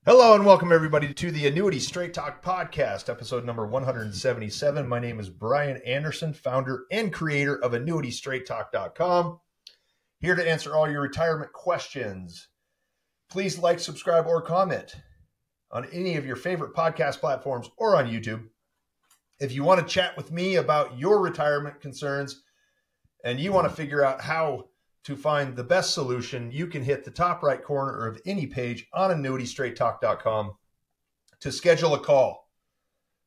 Hello and welcome everybody to the Annuity Straight Talk podcast, episode number 177. My name is Brian Anderson, founder and creator of Talk.Com. Here to answer all your retirement questions. Please like, subscribe, or comment on any of your favorite podcast platforms or on YouTube. If you want to chat with me about your retirement concerns and you want to figure out how to find the best solution, you can hit the top right corner of any page on AnnuityStraightTalk.com to schedule a call.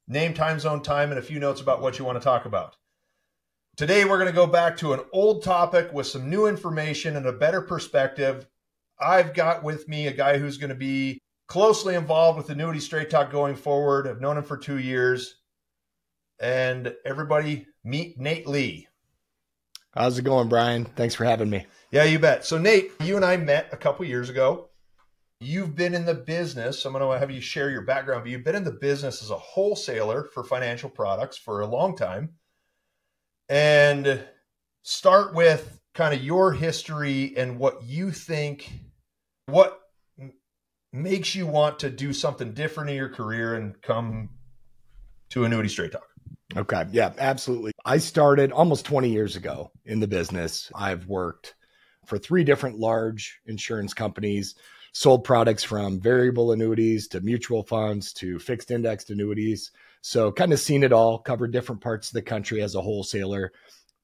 Name, time zone, time, and a few notes about what you want to talk about. Today, we're going to go back to an old topic with some new information and a better perspective. I've got with me a guy who's going to be closely involved with Annuity Straight Talk going forward. I've known him for 2 years. And everybody, meet Nate Lee. How's it going, Brian? Thanks for having me. Yeah, you bet. So Nate, you and I met a couple years ago. You've been in the business. I'm going to have you share your background, but you've been in the business as a wholesaler for financial products for a long time. And start with kind of your history and what you think, what makes you want to do something different in your career and come to Annuity Straight Talk. Okay. Yeah, absolutely. I started almost 20 years ago in the business. I've worked for 3 different large insurance companies, sold products from variable annuities to mutual funds to fixed indexed annuities. So kind of seen it all, covered different parts of the country as a wholesaler.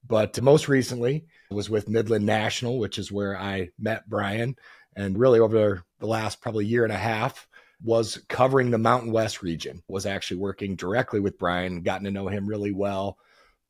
But most recently was with Midland National, which is where I met Brian. And really over the last probably year and a half, was covering the Mountain West region, was actually working directly with Brian, gotten to know him really well.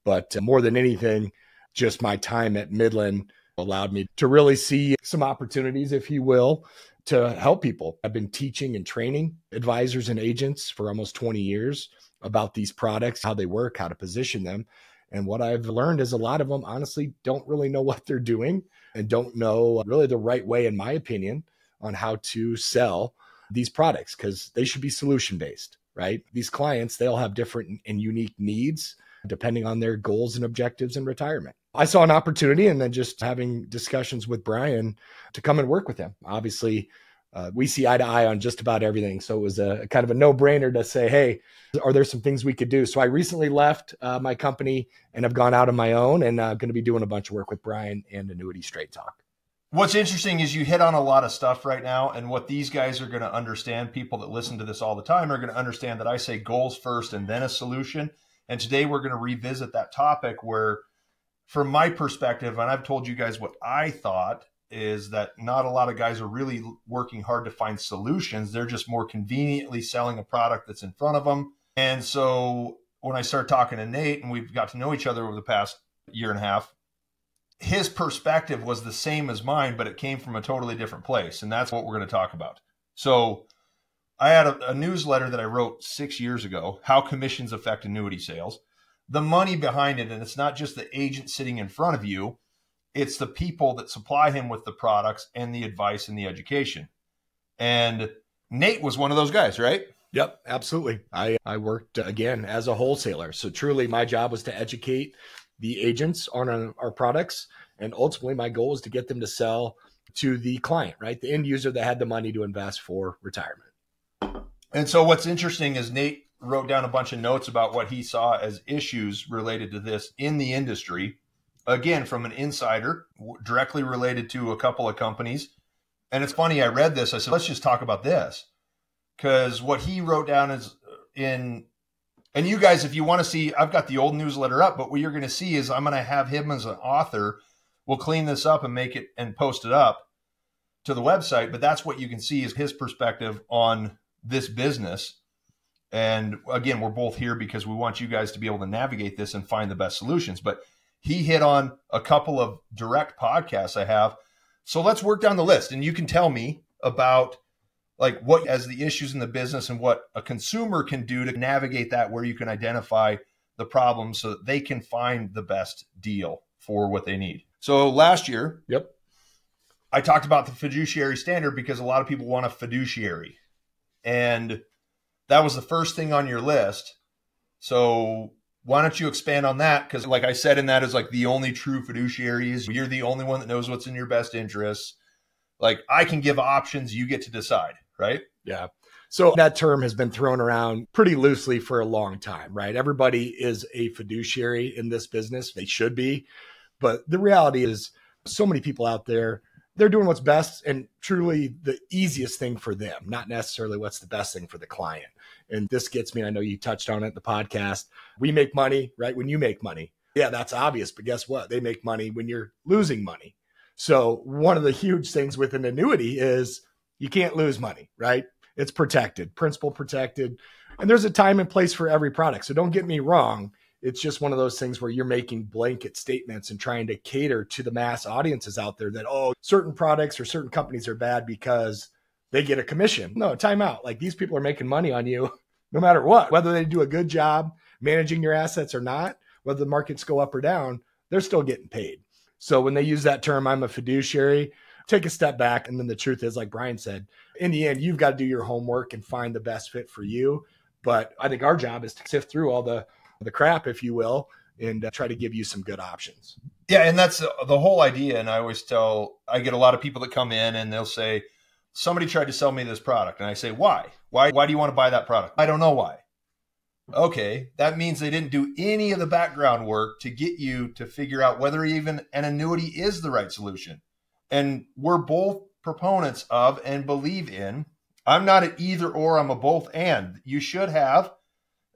But more than anything, just my time at Midland allowed me to really see some opportunities, if you will, to help people. I've been teaching and training advisors and agents for almost 20 years about these products, how they work, how to position them. And what I've learned is a lot of them honestly don't really know what they're doing and don't know really the right way, in my opinion, on how to sell these products, because they should be solution-based, right? These clients, they all have different and unique needs depending on their goals and objectives in retirement. I saw an opportunity and then just having discussions with Brian to come and work with him. Obviously, we see eye to eye on just about everything. So it was a kind of a no-brainer to say, hey, are there some things we could do? So I recently left my company and have gone out on my own and going to be doing a bunch of work with Brian and Annuity Straight Talk. What's interesting is you hit on a lot of stuff right now, and what these guys are going to understand, people that listen to this all the time are going to understand that I say goals first and then a solution. And today we're going to revisit that topic where, from my perspective, and I've told you guys what I thought, is that not a lot of guys are really working hard to find solutions. They're just more conveniently selling a product that's in front of them. And so when I started talking to Nate, and we've got to know each other over the past year and a half, his perspective was the same as mine, but it came from a totally different place. And that's what we're going to talk about. So I had a newsletter that I wrote 6 years ago, How Commissions Affect Annuity Sales. The money behind it, and it's not just the agent sitting in front of you, it's the people that supply him with the products and the advice and the education. And Nate was one of those guys, right? Yep, absolutely. I worked, again, as a wholesaler. So truly my job was to educate the agents on our products. And ultimately my goal is to get them to sell to the client, right? The end user that had the money to invest for retirement. And so what's interesting is Nate wrote down a bunch of notes about what he saw as issues related to this in the industry. Again, from an insider, directly related to a couple of companies. And it's funny, I read this, I said, let's just talk about this. Because what he wrote down is and you guys, if you want to see, I've got the old newsletter up, but what you're going to see is I'm going to have him as an author. We'll clean this up and make it and post it up to the website. But that's what you can see is his perspective on this business. And again, we're both here because we want you guys to be able to navigate this and find the best solutions. But he hit on a couple of direct podcasts I have. So let's work down the list, and you can tell me about like what as the issues in the business and what a consumer can do to navigate that, where you can identify the problems so that they can find the best deal for what they need. So last year, I talked about the fiduciary standard because a lot of people want a fiduciary. And that was the first thing on your list. So why don't you expand on that? Because like I said in that is like the only true fiduciary is you're the only one that knows what's in your best interests. Like I can give options, you get to decide, right? Yeah. So that term has been thrown around pretty loosely for a long time, right? Everybody is a fiduciary in this business. They should be. But the reality is so many people out there, they're doing what's best and truly the easiest thing for them, not necessarily what's the best thing for the client. And this gets me, I know you touched on it in the podcast. We make money, right? When you make money. Yeah, that's obvious. But guess what? They make money when you're losing money. So one of the huge things with an annuity is you can't lose money, right? It's protected, principal protected. And there's a time and place for every product. So don't get me wrong. It's just one of those things where you're making blanket statements and trying to cater to the mass audiences out there that, oh, certain products or certain companies are bad because they get a commission. No, time out. Like these people are making money on you no matter what, whether they do a good job managing your assets or not, whether the markets go up or down, they're still getting paid. So when they use that term, I'm a fiduciary, take a step back. And then the truth is, like Brian said, in the end, you've got to do your homework and find the best fit for you. But I think our job is to sift through all the crap, if you will, and try to give you some good options. Yeah. And that's the whole idea. And I get a lot of people that come in and they'll say, somebody tried to sell me this product. And I say, why? Why do you want to buy that product? I don't know why. Okay. That means they didn't do any of the background work to get you to figure out whether even an annuity is the right solution. And we're both proponents of and believe in, I'm not an either or, I'm a both and. You should have.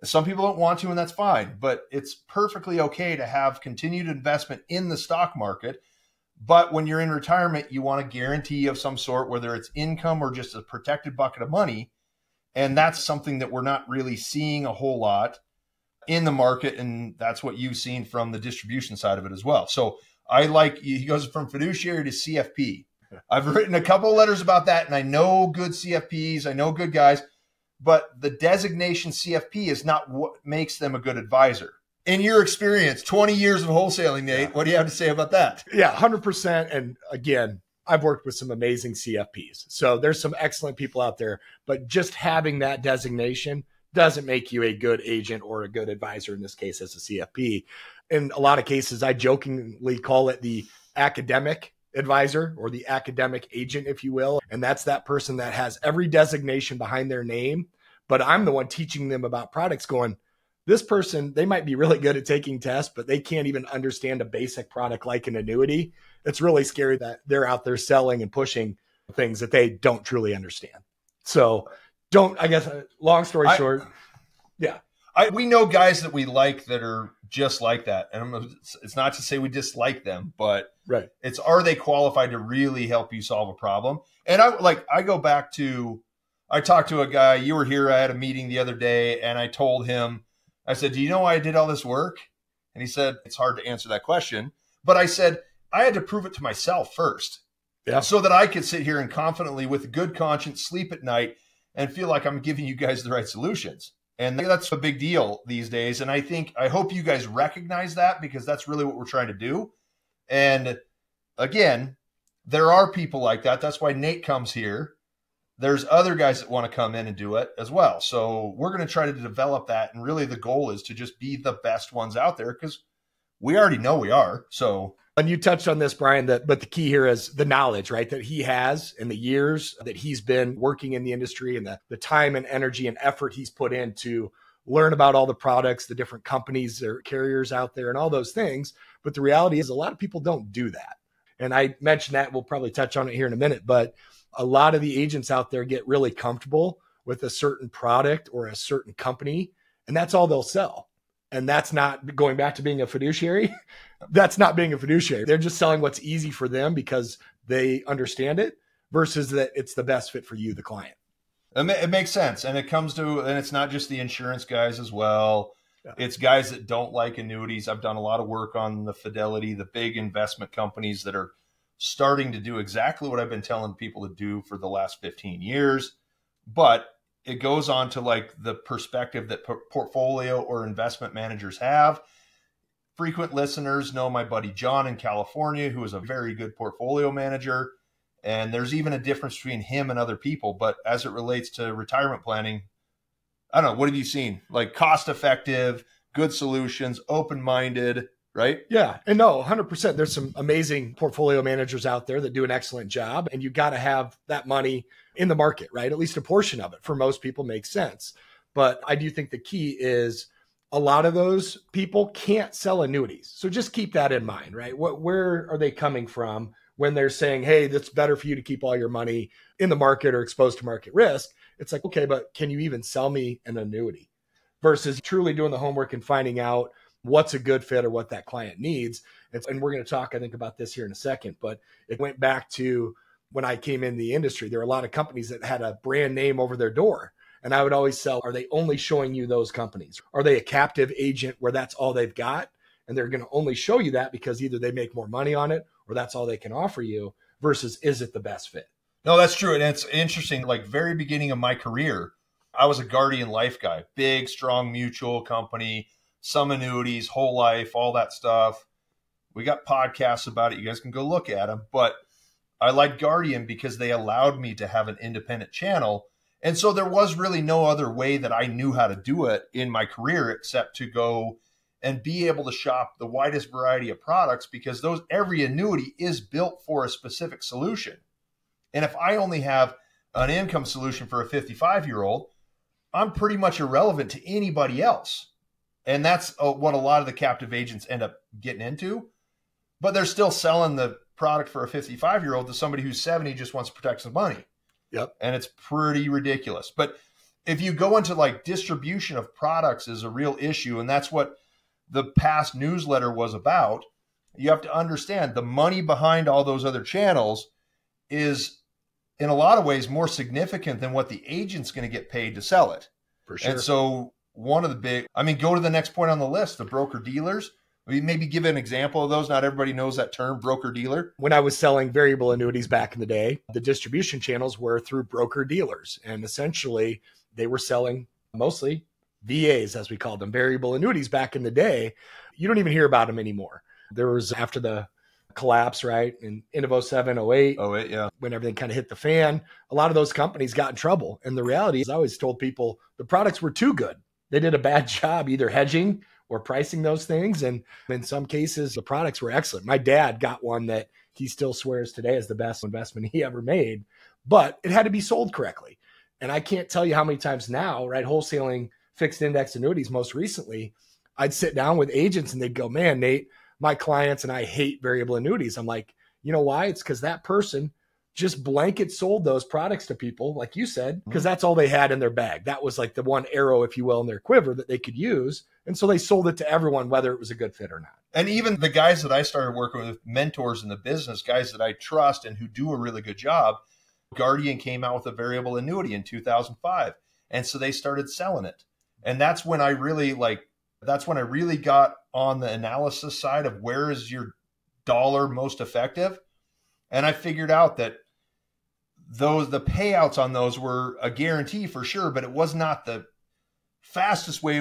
Some people don't want to, and that's fine, but it's perfectly okay to have continued investment in the stock market. But when you're in retirement, you want a guarantee of some sort, whether it's income or just a protected bucket of money. And that's something that we're not really seeing a whole lot in the market. And that's what you've seen from the distribution side of it as well. So he goes from fiduciary to CFP. I've written a couple of letters about that, and I know good CFPs, I know good guys, but the designation CFP is not what makes them a good advisor. In your experience, 20 years of wholesaling, Nate, What do you have to say about that? Yeah, 100%. And again, I've worked with some amazing CFPs. So there's some excellent people out there, but just having that designation doesn't make you a good agent or a good advisor, in this case as a CFP. In a lot of cases, I jokingly call it the academic advisor or the academic agent, if you will. And that's that person that has every designation behind their name, but I'm the one teaching them about products going, this person, they might be really good at taking tests, but they can't even understand a basic product like an annuity. It's really scary that they're out there selling and pushing things that they don't truly understand. So long story short, yeah. We know guys that we like that are just like that. And it's not to say we dislike them, but right. It's, are they qualified to really help you solve a problem? And I go back to, I talked to a guy, you were here, I had a meeting the other day, and I told him, I said, do you know why I did all this work? And he said, it's hard to answer that question. But I said, I had to prove it to myself first. Yeah. So that I could sit here and confidently, with a good conscience, sleep at night and feel like I'm giving you guys the right solutions. And that's a big deal these days. And I hope you guys recognize that, because that's really what we're trying to do. And again, there are people like that. That's why Nate comes here. There's other guys that want to come in and do it as well. So we're going to try to develop that. And really the goal is to just be the best ones out there, because we already know we are. So. And you touched on this, Brian, but the key here is the knowledge, right? That he has and the years that he's been working in the industry, and the time and energy and effort he's put in to learn about all the products, the different companies or carriers out there and all those things. But the reality is a lot of people don't do that. And I mentioned that, we'll probably touch on it here in a minute, but a lot of the agents out there get really comfortable with a certain product or a certain company, and that's all they'll sell. And that's not going back to being a fiduciary. That's not being a fiduciary. They're just selling what's easy for them because they understand it, versus that it's the best fit for you, the client. It makes sense. And it's not just the insurance guys as well. Yeah. It's guys that don't like annuities. I've done a lot of work on the Fidelity, the big investment companies that are starting to do exactly what I've been telling people to do for the last 15 years. But it goes on to like the perspective that portfolio or investment managers have. Frequent listeners know my buddy John in California, who is a very good portfolio manager. And there's even a difference between him and other people. But as it relates to retirement planning, I don't know, what have you seen? Like cost effective, good solutions, open-minded, right? Yeah. And no, 100%. There's some amazing portfolio managers out there that do an excellent job. And you got to have that money in the market, right? At least a portion of it for most people makes sense. But I do think the key is a lot of those people can't sell annuities. So just keep that in mind, right? Where are they coming from when they're saying, hey, that's better for you to keep all your money in the market or exposed to market risk? It's like, okay, but can you even sell me an annuity? Versus truly doing the homework and finding out what's a good fit or what that client needs. And we're going to talk, I think, about this here in a second, but it went back to when I came in the industry. There were a lot of companies that had a brand name over their door. And I would always sell, are they only showing you those companies? Are they a captive agent where that's all they've got? And they're going to only show you that because either they make more money on it or that's all they can offer you versus is it the best fit? No, that's true. And it's interesting. Like very beginning of my career, I was a Guardian Life guy, big, strong mutual company, some annuities, whole life, all that stuff. We got podcasts about it. You guys can go look at them. But I liked Guardian because they allowed me to have an independent channel. And so there was really no other way that I knew how to do it in my career except to go and be able to shop the widest variety of products because every annuity is built for a specific solution. And if I only have an income solution for a 55-year-old, I'm pretty much irrelevant to anybody else. And that's what a lot of the captive agents end up getting into. But they're still selling the product for a 55-year-old to somebody who's 70 just wants to protect some money. Yep. And it's pretty ridiculous. But if you go into like distribution of products is a real issue, and that's what the past newsletter was about, you have to understand the money behind all those other channels is in a lot of ways more significant than what the agent's going to get paid to sell it. For sure. And so one of the go to the next point on the list, the broker dealers. We maybe give an example of those. Not everybody knows that term, broker dealer. When I was selling variable annuities back in the day, the distribution channels were through broker dealers. And essentially, they were selling mostly VAs, as we called them, variable annuities back in the day. You don't even hear about them anymore. There was, after the collapse, right, in end of 07, 08, yeah, when everything kind of hit the fan, a lot of those companies got in trouble. And the reality is, I always told people the products were too good. They did a bad job either hedging or pricing those things. And in some cases, the products were excellent. My dad got one that he still swears today is the best investment he ever made, but it had to be sold correctly. And I can't tell you how many times now, right, wholesaling fixed index annuities most recently, I'd sit down with agents and they'd go, man, Nate, my clients and I hate variable annuities. I'm like, you know why? It's because that person just blanket sold those products to people, like you said, because that's all they had in their bag. That was like the one arrow, if you will, in their quiver that they could use. And so they sold it to everyone, whether it was a good fit or not. And even the guys that I started working with, mentors in the business, guys that I trust and who do a really good job, Guardian came out with a variable annuity in 2005. And so they started selling it. And that's when I really got on the analysis side of where is your dollar most effective. And I figured out that the payouts on those were a guarantee for sure, but it was not the fastest way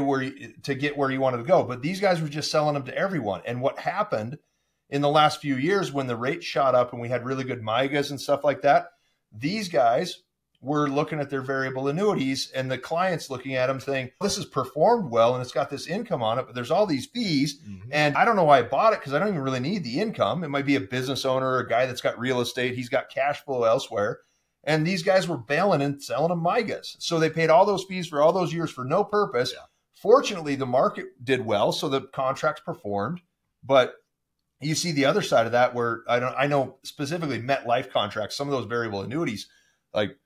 to get where you wanted to go. But these guys were just selling them to everyone. And what happened in the last few years when the rates shot up and we had really good MIGAs and stuff like that, these guys were looking at their variable annuities and the clients looking at them saying, this has performed well and it's got this income on it, but there's all these fees. Mm-hmm. And I don't know why I bought it because I don't even really need the income. It might be a business owner or a guy that's got real estate. He's got cash flow elsewhere. And these guys were bailing and selling them MIGAs. So they paid all those fees for all those years for no purpose. Yeah. Fortunately, the market did well, so the contracts performed. But you see the other side of that where I know specifically MetLife contracts, some of those variable annuities, like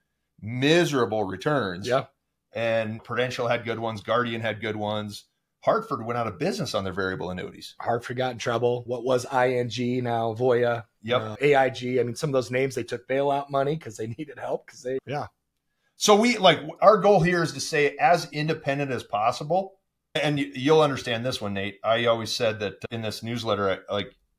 miserable returns. Yeah. And Prudential had good ones. Guardian had good ones. Hartford went out of business on their variable annuities. Hartford got in trouble. What was ING, now Voya, AIG. I mean, some of those names, they took bailout money because they needed help. So our goal here is to stay as independent as possible. And you'll understand this one, Nate. I always said that in this newsletter,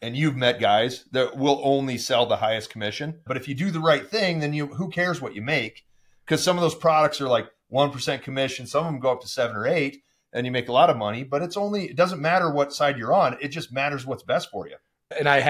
and you've met guys that will only sell the highest commission. But if you do the right thing, then who cares what you make? Because some of those products are like 1% commission. Some of them go up to 7 or 8. And you make a lot of money, but it doesn't matter what side you're on. It just matters what's best for you. And I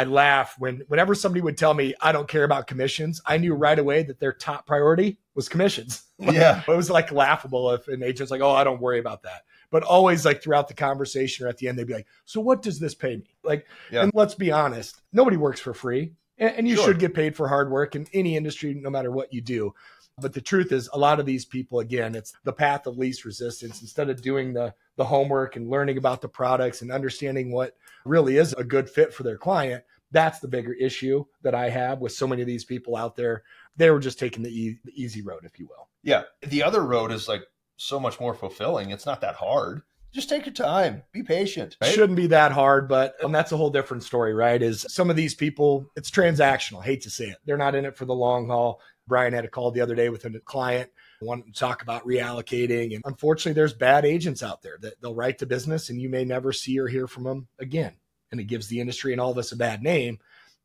laugh whenever somebody would tell me I don't care about commissions. I knew right away that their top priority was commissions. Yeah. It was like laughable if an agent's like, oh, I don't worry about that. but always like throughout the conversation or at the end, they'd be like, so what does this pay me? Like, and let's be honest, nobody works for free, and you should get paid for hard work in any industry, no matter what you do. But the truth is, a lot of these people, again, it's the path of least resistance. Instead of doing the homework and learning about the products and understanding what really is a good fit for their client, that's the bigger issue that I have with so many of these people out there. They were just taking the easy road, if you will. Yeah. The other road is like so much more fulfilling. It's not that hard. Just take your time. Be patient. Right? Shouldn't be that hard, but that's a whole different story, right? Is some of these people, it's transactional. Hate to say it. They're not in it for the long haul. Brian had a call the other day with a client, wanted to talk about reallocating. And unfortunately, there's bad agents out there that they'll write to business and you may never see or hear from them again. And it gives the industry and all of us a bad name.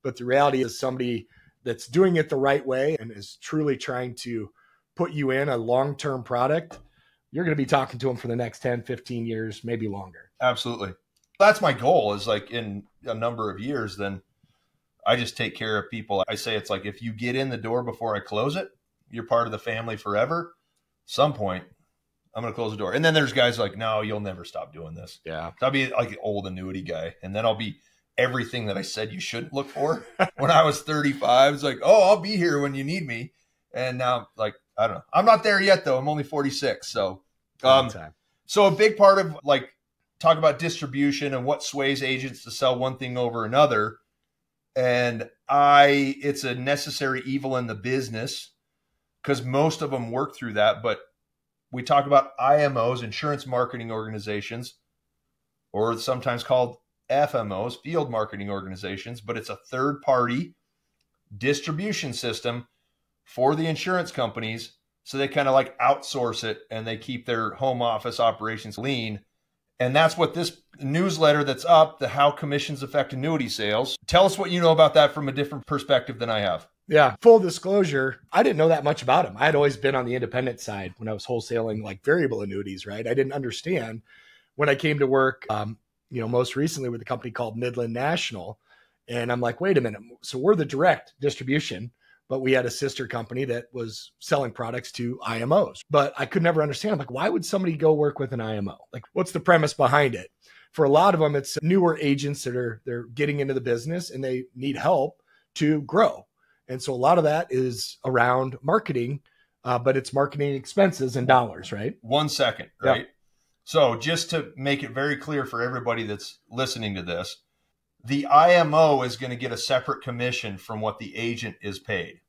But the reality is somebody that's doing it the right way and is truly trying to put you in a long-term product, you're going to be talking to them for the next 10, 15 years, maybe longer. Absolutely. That's my goal, is like in a number of years, then I just take care of people. I say it's like, if you get in the door before I close it, you're part of the family forever. Some point, I'm going to close the door. And then there's guys like, no, you'll never stop doing this. Yeah. So I'll be like an old annuity guy. And then I'll be everything that I said you shouldn't look for. When I was 35, it's like, oh, I'll be here when you need me. And now, like, I don't know. I'm not there yet, though. I'm only 46. So, so a big part of like talk about distribution and what sways agents to sell one thing over another. And it's a necessary evil in the business because most of them work through that. But we talk about IMOs, insurance marketing organizations, or sometimes called FMOs, field marketing organizations, but it's a third party distribution system for the insurance companies. So they kind of like outsource it and they keep their home office operations lean. And that's what this newsletter that's up, the How Commissions Affect Annuity Sales. Tell us what you know about that from a different perspective than I have. Yeah. Full disclosure, I didn't know that much about them. I had always been on the independent side when I was wholesaling like variable annuities, right? I didn't understand when I came to work, most recently with a company called Midland National. And I'm like, wait a minute. So we're the direct distribution, but we had a sister company that was selling products to IMOs. But I could never understand. I'm like, why would somebody go work with an IMO? Like, what's the premise behind it? For a lot of them, it's newer agents that they're getting into the business and they need help to grow. And so a lot of that is around marketing, but it's marketing expenses in dollars, right? 1 second, right? Yep. So just to make it very clear for everybody that's listening to this, the IMO is going to get a separate commission from what the agent is paid.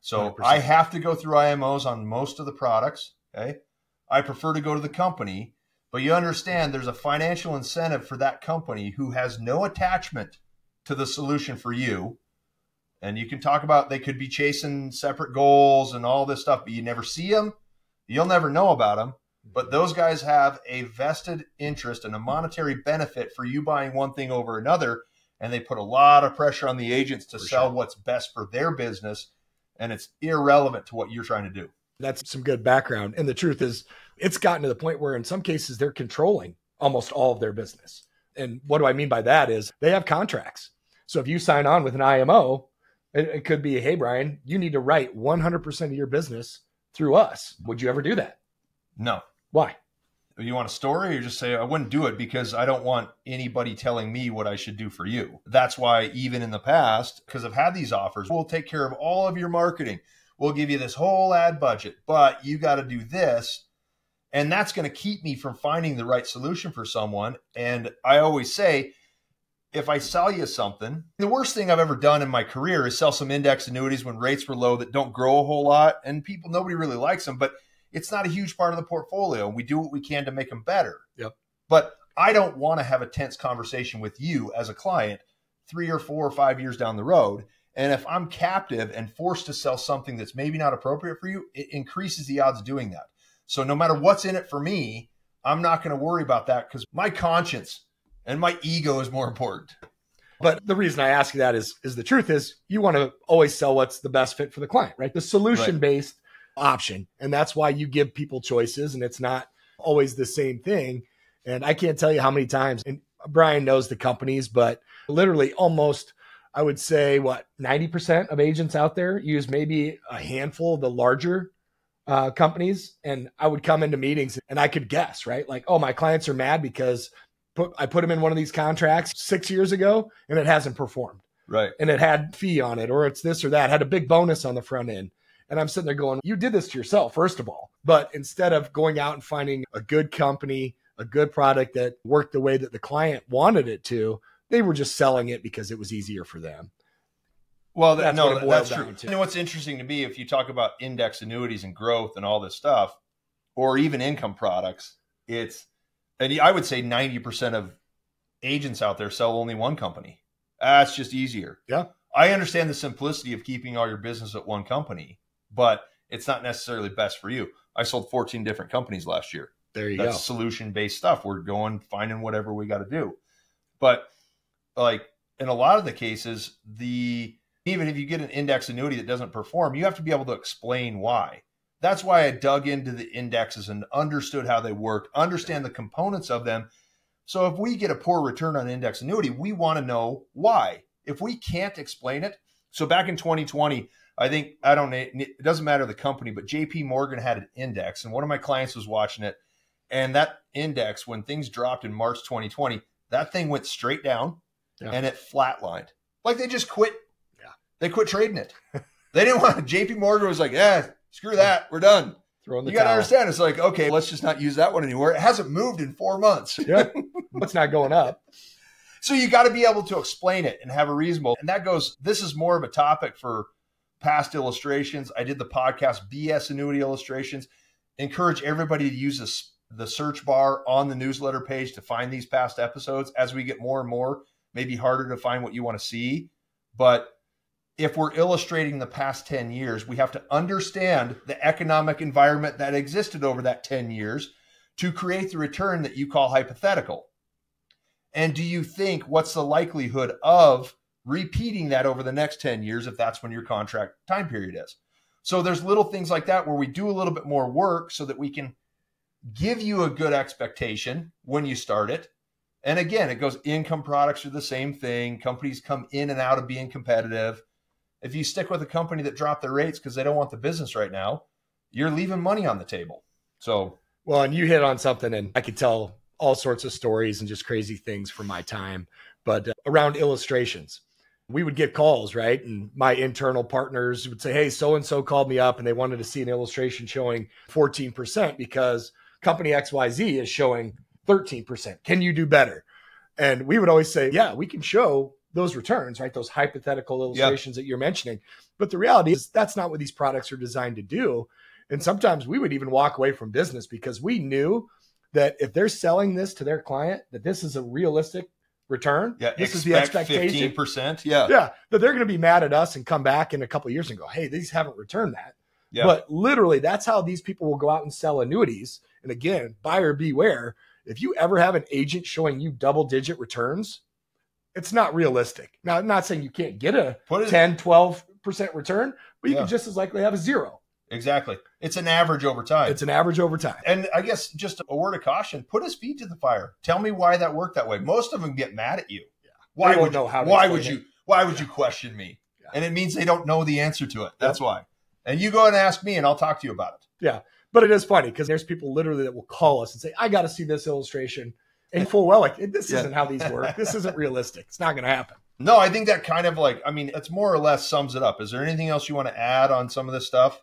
So 100%. I have to go through IMOs on most of the products. Okay. I prefer to go to the company, but you understand there's a financial incentive for that company who has no attachment to the solution for you. And you can talk about, they could be chasing separate goals and all this stuff, but you never see them. You'll never know about them. But those guys have a vested interest and a monetary benefit for you buying one thing over another. And they put a lot of pressure on the agents to sell what's best for their business. And it's irrelevant to what you're trying to do. That's some good background. And the truth is, it's gotten to the point where in some cases they're controlling almost all of their business. And what do I mean by that is they have contracts. So if you sign on with an IMO, it could be, hey, Brian, you need to write 100% of your business through us. Would you ever do that? No. Why? You want a story, or just say, I wouldn't do it because I don't want anybody telling me what I should do for you. That's why even in the past, because I've had these offers, we'll take care of all of your marketing. We'll give you this whole ad budget, but you got to do this. And that's going to keep me from finding the right solution for someone. And I always say, if I sell you something, the worst thing I've ever done in my career is sell some index annuities when rates were low that don't grow a whole lot. And nobody really likes them, but it's not a huge part of the portfolio. We do what we can to make them better. Yep. But I don't want to have a tense conversation with you as a client 3 or 4 or 5 years down the road. And if I'm captive and forced to sell something that's maybe not appropriate for you, it increases the odds of doing that. So no matter what's in it for me, I'm not going to worry about that because my conscience and my ego is more important. But the reason I ask you that is the truth is you want to always sell what's the best fit for the client, right? The solution-based option. And that's why you give people choices and it's not always the same thing. And I can't tell you how many times, and Brian knows the companies, but literally almost, I would say 90% of agents out there use maybe a handful of the larger companies, and I would come into meetings and I could guess, right? Like, oh, my clients are mad because I put them in one of these contracts 6 years ago and it hasn't performed. Right. And it had fee on it, or it's this or that, had a big bonus on the front end. And I'm sitting there going, you did this to yourself, first of all. But instead of going out and finding a good company, a good product that worked the way that the client wanted it to, they were just selling it because it was easier for them. Well, that's true. And what's interesting to me, if you talk about index annuities and growth and all this stuff, or even income products, and I would say 90% of agents out there sell only one company. It's just easier. Yeah. I understand the simplicity of keeping all your business at one company, but it's not necessarily best for you. I sold 14 different companies last year. There you go. That's solution-based stuff. We're finding whatever we got to do. But like in a lot of the cases, even if you get an index annuity that doesn't perform, you have to be able to explain why. That's why I dug into the indexes and understood how they work, understand the components of them. So if we get a poor return on index annuity, we want to know why. If we can't explain it, so back in 2020, it doesn't matter the company, but JP Morgan had an index, and one of my clients was watching it, and that index, when things dropped in March 2020, that thing went straight down and it flatlined. Like they just quit. Yeah. They quit trading it. They didn't want JP Morgan was like, screw that. We're done. You got to understand. It's like, okay, let's just not use that one anymore. It hasn't moved in 4 months. Yeah. It's not going up. So you got to be able to explain it and have a reasonable, and this is more of a topic for past illustrations. I did the podcast BS annuity illustrations. Encourage everybody to use the search bar on the newsletter page to find these past episodes. As we get more and more, maybe harder to find what you want to see. But if we're illustrating the past 10 years, we have to understand the economic environment that existed over that 10 years to create the return that you call hypothetical. And do you think, what's the likelihood of repeating that over the next 10 years if that's when your contract time period is? So there's little things like that where we do a little bit more work so that we can give you a good expectation when you start it. And again, it goes, income products are the same thing. Companies come in and out of being competitive. If you stick with a company that dropped their rates because they don't want the business right now, you're leaving money on the table. So, well, and you hit on something, and I could tell all sorts of stories and just crazy things from my time, but around illustrations, we would get calls, right? And my internal partners would say, hey, so-and-so called me up and they wanted to see an illustration showing 14% because company XYZ is showing 13%. Can you do better? And we would always say, yeah, we can show those returns, right? Those hypothetical illustrations that you're mentioning. But the reality is that's not what these products are designed to do. And sometimes we would even walk away from business because we knew that if they're selling this to their client, that this is a realistic return. Yeah, this is the expectation. 15%. Yeah. That they're going to be mad at us and come back in a couple of years and go, hey, these haven't returned that. Yeah. But literally, that's how these people will go out and sell annuities. And again, buyer beware. If you ever have an agent showing you double-digit returns, it's not realistic. Now, I'm not saying you can't get a 10, 12% return, but you can just as likely have a 0. Exactly. It's an average over time. And I guess just a word of caution, put his feet to the fire. Tell me why that worked that way. Most of them get mad at you. Yeah. Why would you question me? Yeah. And it means they don't know the answer to it. That's why. And you go and ask me and I'll talk to you about it. Yeah. But it is funny because there's people literally that will call us and say, I got to see this illustration. And full well, like, this isn't how these work. This isn't realistic. It's not going to happen. No, I think that kind of it's more or less sums it up. Is there anything else you want to add on some of this stuff?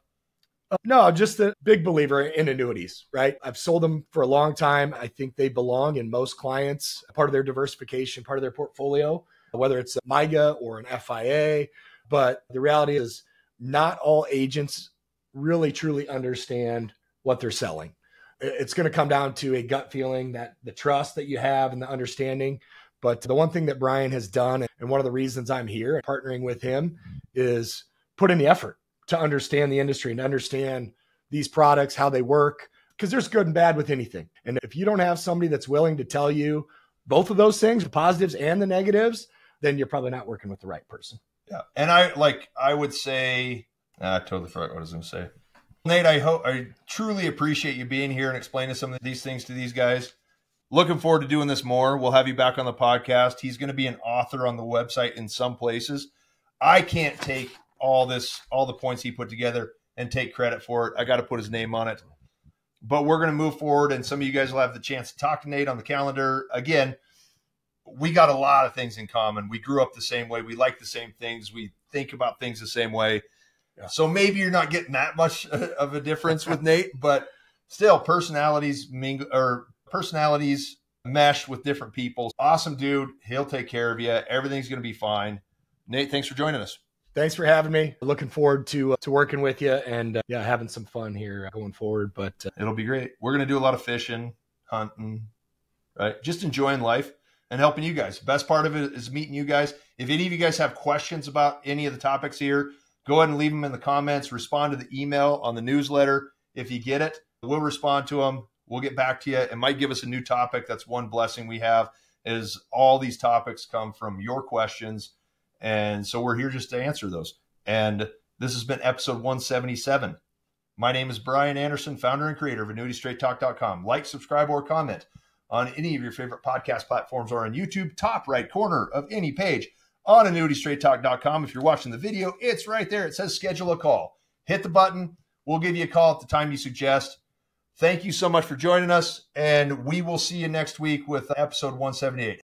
No, just a big believer in annuities, right? I've sold them for a long time. I think they belong in most clients, part of their diversification, part of their portfolio, whether it's a MIGA or an FIA. But the reality is not all agents really truly understand what they're selling. It's going to come down to a gut feeling, that the trust that you have and the understanding. But the one thing that Brian has done, and one of the reasons I'm here and partnering with him, is put in the effort to understand the industry and understand these products, how they work, because there's good and bad with anything. And if you don't have somebody that's willing to tell you both of those things, the positives and the negatives, then you're probably not working with the right person. Yeah. And I would say, I totally forgot what I was going to say. Nate, I truly appreciate you being here and explaining some of these things to these guys. Looking forward to doing this more. We'll have you back on the podcast. He's going to be an author on the website in some places. I can't take all the points he put together and take credit for it. I got to put his name on it. But we're going to move forward, and some of you guys will have the chance to talk to Nate on the calendar. Again, we got a lot of things in common. We grew up the same way. We like the same things. We think about things the same way. Yeah. So maybe you're not getting that much of a difference with Nate, but still personalities mesh with different people. Awesome dude. He'll take care of you. Everything's going to be fine. Nate, thanks for joining us. Thanks for having me. Looking forward to working with you and having some fun here going forward. But it'll be great. We're going to do a lot of fishing, hunting, right? Just enjoying life and helping you guys. Best part of it is meeting you guys. If any of you guys have questions about any of the topics here, go ahead and leave them in the comments. Respond to the email on the newsletter. If you get it, we'll respond to them. We'll get back to you. It might give us a new topic. That's one blessing we have, is all these topics come from your questions. And so we're here just to answer those. And this has been episode 177. My name is Brian Anderson, founder and creator of AnnuityStraightTalk.com. Like, subscribe, or comment on any of your favorite podcast platforms or on YouTube, top right corner of any page on AnnuityStraightTalk.com. If you're watching the video, it's right there. It says schedule a call. Hit the button. We'll give you a call at the time you suggest. Thank you so much for joining us, and we will see you next week with episode 178.